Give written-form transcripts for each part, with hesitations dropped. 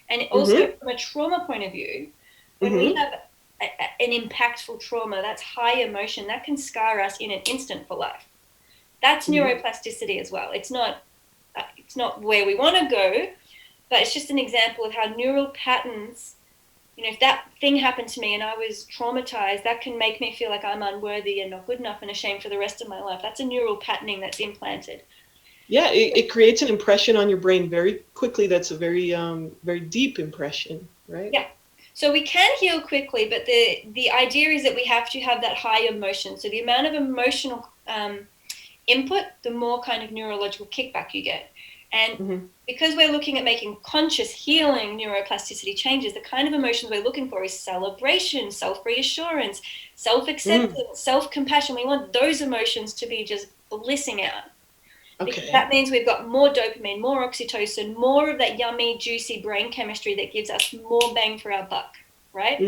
And also from a trauma point of view, when we have an impactful trauma, that's high emotion, that can scar us in an instant for life. That's neuroplasticity as well. It's not where we want to go, but it's just an example of how neural patterns, if that thing happened to me and I was traumatized, that can make me feel like I'm unworthy and not good enough and ashamed for the rest of my life. That's a neural patterning that's implanted. Yeah, it creates an impression on your brain very quickly. That's a very very deep impression, right? Yeah. So we can heal quickly, but the idea is that we have to have that high emotion. So the amount of emotional input, the more kind of neurological kickback you get. And because we're looking at making conscious healing neuroplasticity changes, the kind of emotions we're looking for is celebration, self-reassurance, self-acceptance, self-compassion. We want those emotions to be just blissing out. Because that means we've got more dopamine, more oxytocin, more of that yummy, juicy brain chemistry that gives us more bang for our buck, right?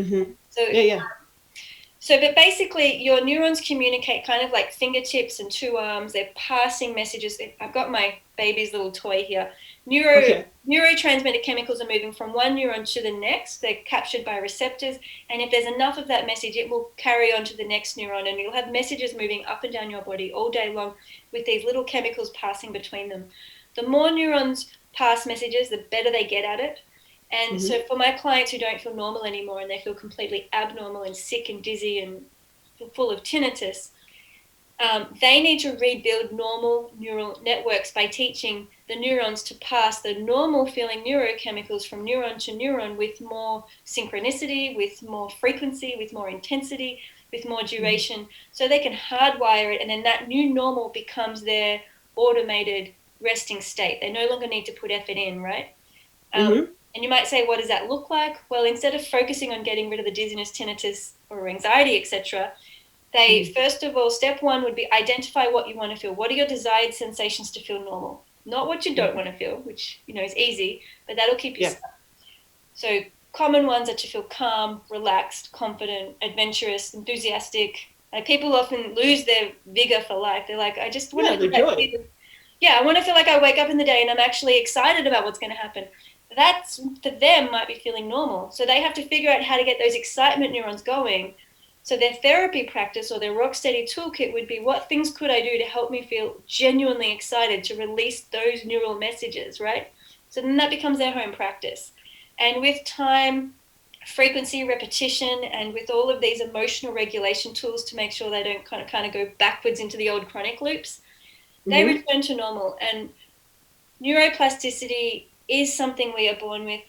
But basically, your neurons communicate kind of like fingertips and two arms. They're passing messages. I've got my baby's little toy here. Neurotransmitter chemicals are moving from one neuron to the next. They're captured by receptors. And if there's enough of that message, it will carry on to the next neuron. And you'll have messages moving up and down your body all day long with these little chemicals passing between them. The more neurons pass messages, the better they get at it. And so for my clients who don't feel normal anymore and they feel completely abnormal and sick and dizzy and full of tinnitus, they need to rebuild normal neural networks by teaching the neurons to pass the normal feeling neurochemicals from neuron to neuron with more synchronicity, with more frequency, with more intensity, with more duration, so they can hardwire it, and then that new normal becomes their automated resting state. They no longer need to put effort in, right? And you might say, what does that look like? Well, instead of focusing on getting rid of the dizziness, tinnitus, or anxiety, etc., they, first of all, step one would be identify what you want to feel. What are your desired sensations to feel normal? Not what you don't want to feel, which, is easy, but that'll keep you stuck. So common ones are to feel calm, relaxed, confident, adventurous, enthusiastic. People often lose their vigor for life. They're like, I just want to I want to feel like I wake up in the day and I'm actually excited about what's going to happen. That's, for them, might be feeling normal. So they have to figure out how to get those excitement neurons going. So their therapy practice or their rock steady toolkit would be, what things could I do to help me feel genuinely excited to release those neural messages, right? So then that becomes their home practice. And with time, frequency, repetition, and with all of these emotional regulation tools to make sure they don't kind of go backwards into the old chronic loops, they return to normal. And neuroplasticity is something we are born with.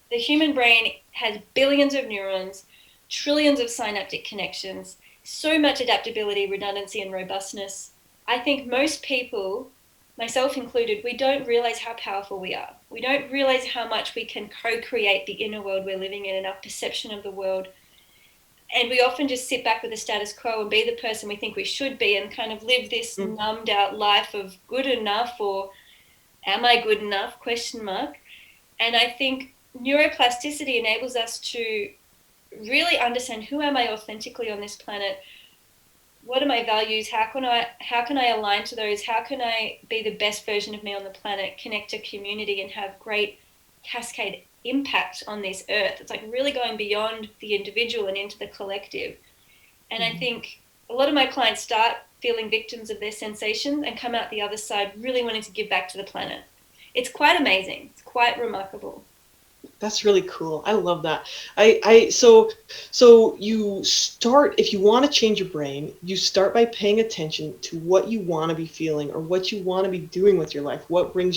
The human brain has billions of neurons, trillions of synaptic connections, so much adaptability, redundancy, and robustness. I think most people, myself included, we don't realize how powerful we are. We don't realize how much we can co-create the inner world we're living in and our perception of the world. And we often just sit back with the status quo and be the person we think we should be and kind of live this numbed out life of good enough, or am I good enough, ? And I think neuroplasticity enables us to really understand, who am I authentically on this planet? What are my values? How can I align to those? How can I be the best version of me on the planet, connect to community, and have great cascade impact on this earth? It's like really going beyond the individual and into the collective. And I think a lot of my clients start feeling victims of their sensations and come out the other side really wanting to give back to the planet. It's quite amazing. It's quite remarkable. That's really cool. I love that. So you start, if you want to change your brain, you start by paying attention to what you want to be feeling or what you want to be doing with your life, what brings